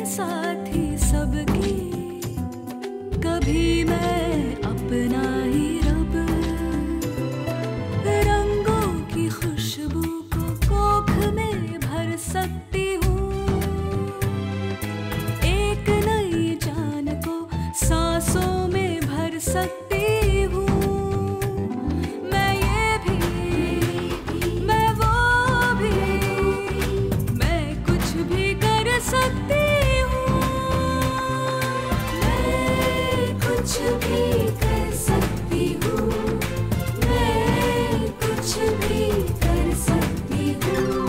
साथी सबकी, कभी मैं अपना ही रब, रंगों की खुशबू को कोख में भर सकती हूँ, एक नई जान को सांसों में भर सकती हूँ। मैं ये भी, मैं वो भी, मैं कुछ भी कर सकती हूँ, मैं कुछ भी कर सकती हूँ, मैं कुछ भी कर सकती हूँ।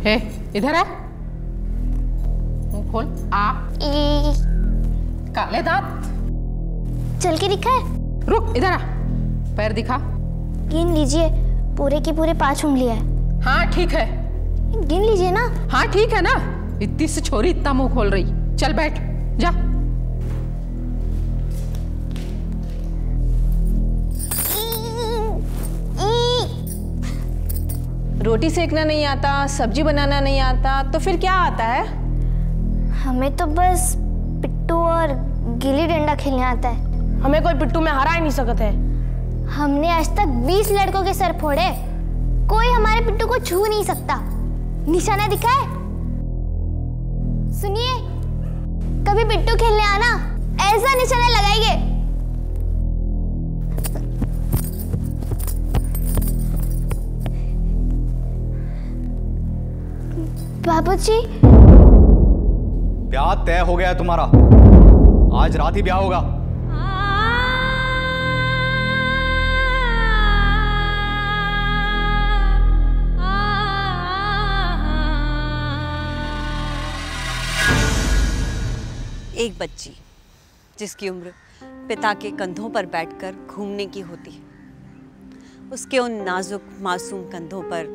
हे, इधर आ, मुंह खोल। आ काले दांत, चल के दिखा है। रुक, इधर आ, पैर दिखा। गिन लीजिए, पूरे की पूरे 5 उंगलियां है। हाँ ठीक है, गिन लीजिए ना। हाँ ठीक है ना, इतनी सी छोरी इतना मुंह खोल रही। चल बैठ जा। रोटी सेकना नहीं आता, सब्जी बनाना नहीं आता, तो फिर क्या आता है? हमें तो बस पिट्टू और गिल्ली डंडा खेलने आता है। हमें कोई पिट्टू में हरा ही नहीं सकता है। हमने आज तक 20 लड़कों के सर फोड़े, कोई हमारे पिट्टू को छू नहीं सकता। निशाना दिखा है? सुनिए, कभी पिट्टू खेलने आना, ऐसा निशाना लगाएंगे। बाबूजी, ब्याह तय हो गया है तुम्हारा, आज रात ही ब्याह होगा। एक बच्ची जिसकी उम्र पिता के कंधों पर बैठकर घूमने की होती है, उसके उन नाजुक मासूम कंधों पर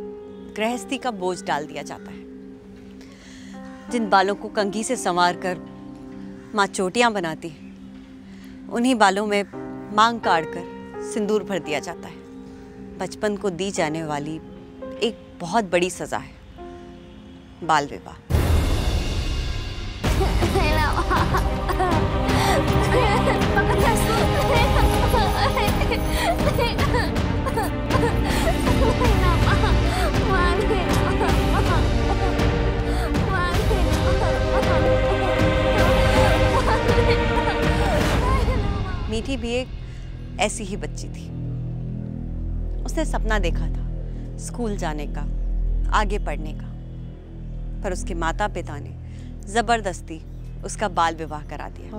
गृहस्थी का बोझ डाल दिया जाता है। जिन बालों को कंघी से संवार कर माँ चोटियाँ बनाती है, उन्हीं बालों में मांग काट कर सिंदूर भर दिया जाता है। बचपन को दी जाने वाली एक बहुत बड़ी सजा है बाल विवाह। मीठी भी एक ऐसी ही बच्ची थी। उसने सपना देखा था स्कूल जाने का, आगे पढ़ने का, पर उसके माता पिता ने जबरदस्ती उसका बाल विवाह करा दिया।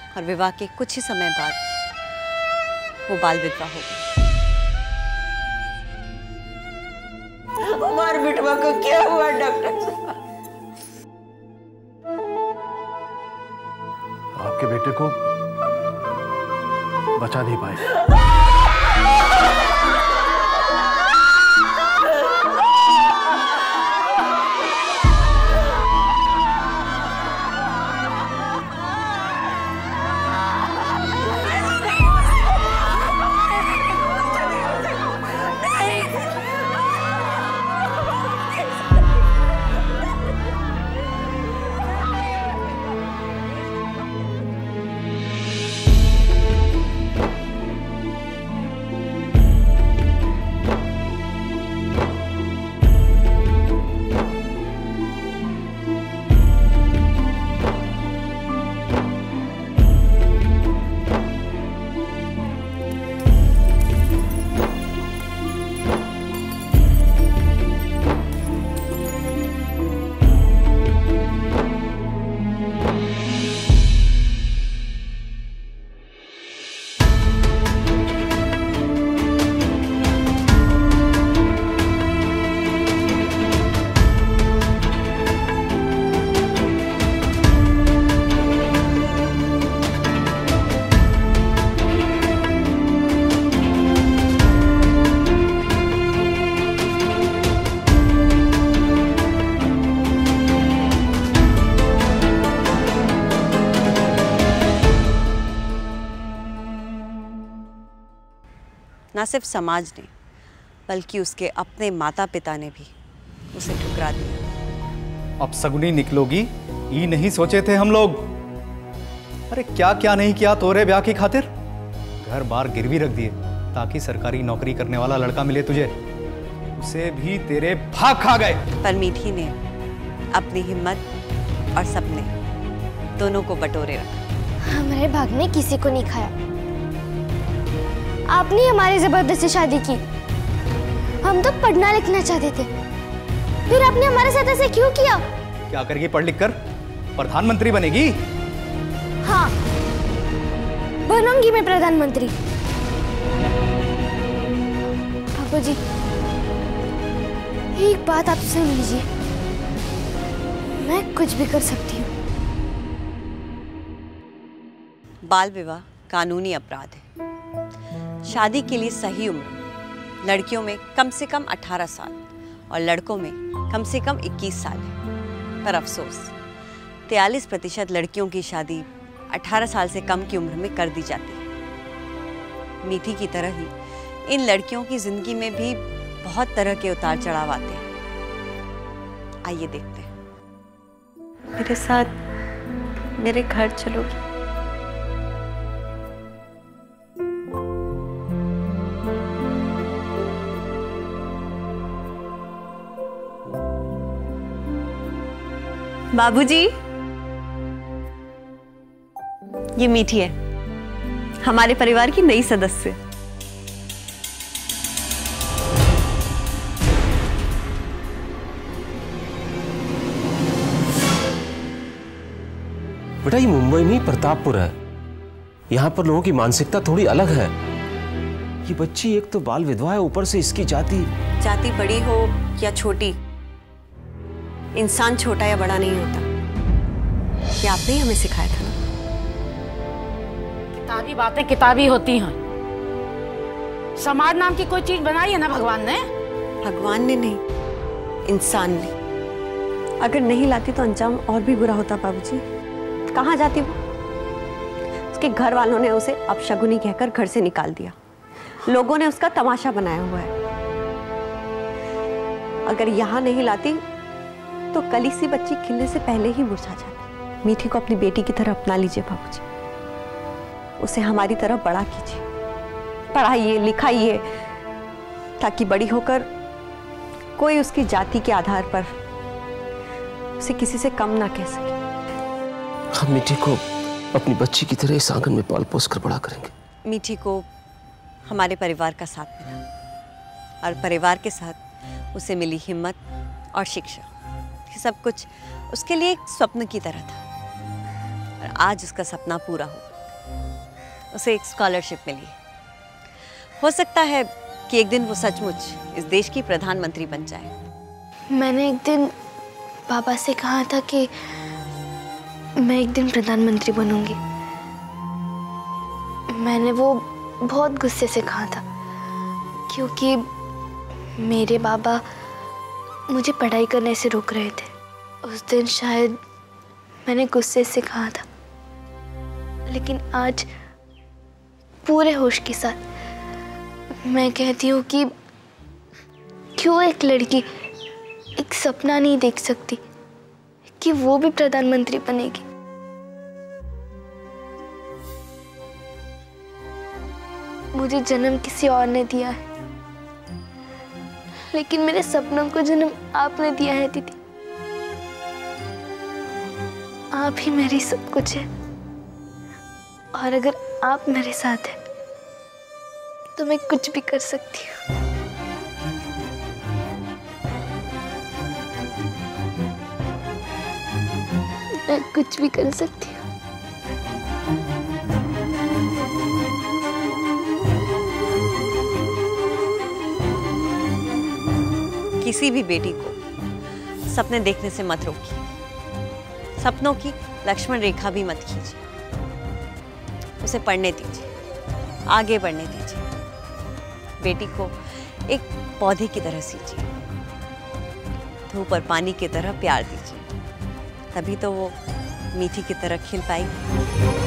और विवाह के कुछ ही समय बाद वो बाल विधवा हो गई। हमारे बिटवा को क्या हुआ डॉक्टर साहब? आपके बेटे को बचा नहीं पाए। ना सिर्फ समाज ने बल्कि उसके अपने माता पिता ने भी उसे ठुकरा दिया। अब सगुनी निकलोगी ये नहीं सोचे थे हम लोग। अरे क्या क्या नहीं किया तोरे ब्याह की खातिर। घर बार गिरवी रख दिए ताकि सरकारी नौकरी करने वाला लड़का मिले तुझे, उसे भी तेरे भाग खा गए। पर मीठी ने अपनी हिम्मत और सपने दोनों को बटोरे रखा। हमारे भाग ने किसी को नहीं खाया। आपने हमारी जबरदस्ती शादी की। हम तो पढ़ना लिखना चाहते थे, फिर आपने हमारे साथ ऐसे क्यों किया? क्या करेगी पढ़ लिख कर? प्रधानमंत्री बनेगी? हाँ, बनूंगी मैं प्रधानमंत्री। बाबूजी, एक बात आप सुन लीजिए, मैं कुछ भी कर सकती हूँ। बाल विवाह कानूनी अपराध है। शादी के लिए सही उम्र लड़कियों में कम से कम 18 साल और लड़कों में कम से कम 21 साल है। पर अफसोस 43% लड़कियों की शादी 18 साल से कम की उम्र में कर दी जाती है। मीठी की तरह ही इन लड़कियों की जिंदगी में भी बहुत तरह के उतार चढ़ाव आते हैं। आइए देखते हैं। मेरे साथ मेरे घर चलोगी? बाबूजी, ये मीठी है, हमारे परिवार की नई सदस्य। बेटा ये मुंबई नहीं प्रतापपुर है। यहाँ पर लोगों की मानसिकता थोड़ी अलग है। ये बच्ची एक तो बाल विधवा है, ऊपर से इसकी जाति बड़ी हो या छोटी, इंसान छोटा या बड़ा नहीं होता। ये आपने ही हमें सिखाया था ना। किताबी बातें किताबी होती हैं। समाज नाम की कोई चीज बनाई है ना भगवान ने? भगवान ने नहीं, इंसान ने। अगर नहीं लाती तो अंजाम और भी बुरा होता बाबूजी। कहाँ जाती वो? उसके घर वालों ने उसे अपशगुनी कहकर घर से निकाल दिया। लोगों ने उसका तमाशा बनाया हुआ है। अगर यहाँ नहीं लाती तो कली सी बच्ची खिलने से पहले ही मुरझा जाती। मीठी को अपनी बेटी की तरह अपना लीजिए बाबूजी। उसे हमारी तरह बड़ा कीजिए, पढ़ाइए लिखाइए, ताकि बड़ी होकर कोई उसकी जाति के आधार पर उसे किसी से कम ना कह सके। हम मीठी को अपनी बच्ची की तरह इस आंगन में पाल पोस कर बड़ा करेंगे। मीठी को हमारे परिवार का साथ मिला और परिवार के साथ उसे मिली हिम्मत और शिक्षा। ये सब कुछ उसके लिए एक स्वप्न की तरह था और आज उसका सपना पूरा हुआ। उसे एक स्कॉलरशिप मिली। हो सकता है कि एक दिन वो सचमुच इस देश की प्रधानमंत्री बन जाए। मैंने एक दिन पापा से कहा था कि मैं एक दिन प्रधानमंत्री बनूंगी। मैंने वो बहुत गुस्से से कहा था, क्योंकि मेरे बाबा मुझे पढ़ाई करने से रोक रहे थे। उस दिन शायद मैंने गुस्से से कहा था, लेकिन आज पूरे होश के साथ मैं कहती हूँ कि क्यों एक लड़की एक सपना नहीं देख सकती कि वो भी प्रधानमंत्री बनेगी। मुझे जन्म किसी और ने दिया है, लेकिन मेरे सपनों को जन्म आपने दिया है दीदी। आप ही मेरी सब कुछ है, और अगर आप मेरे साथ हैं तो मैं कुछ भी कर सकती हूँ। मैं कुछ भी कर सकती हूँ। किसी भी बेटी को सपने देखने से मत रोकिए। सपनों की लक्ष्मण रेखा भी मत खींचिए। उसे पढ़ने दीजिए, आगे बढ़ने दीजिए। बेटी को एक पौधे की तरह सींचिए, धूप और पानी की तरह प्यार दीजिए, तभी तो वो मीठी की तरह खिल पाएगी।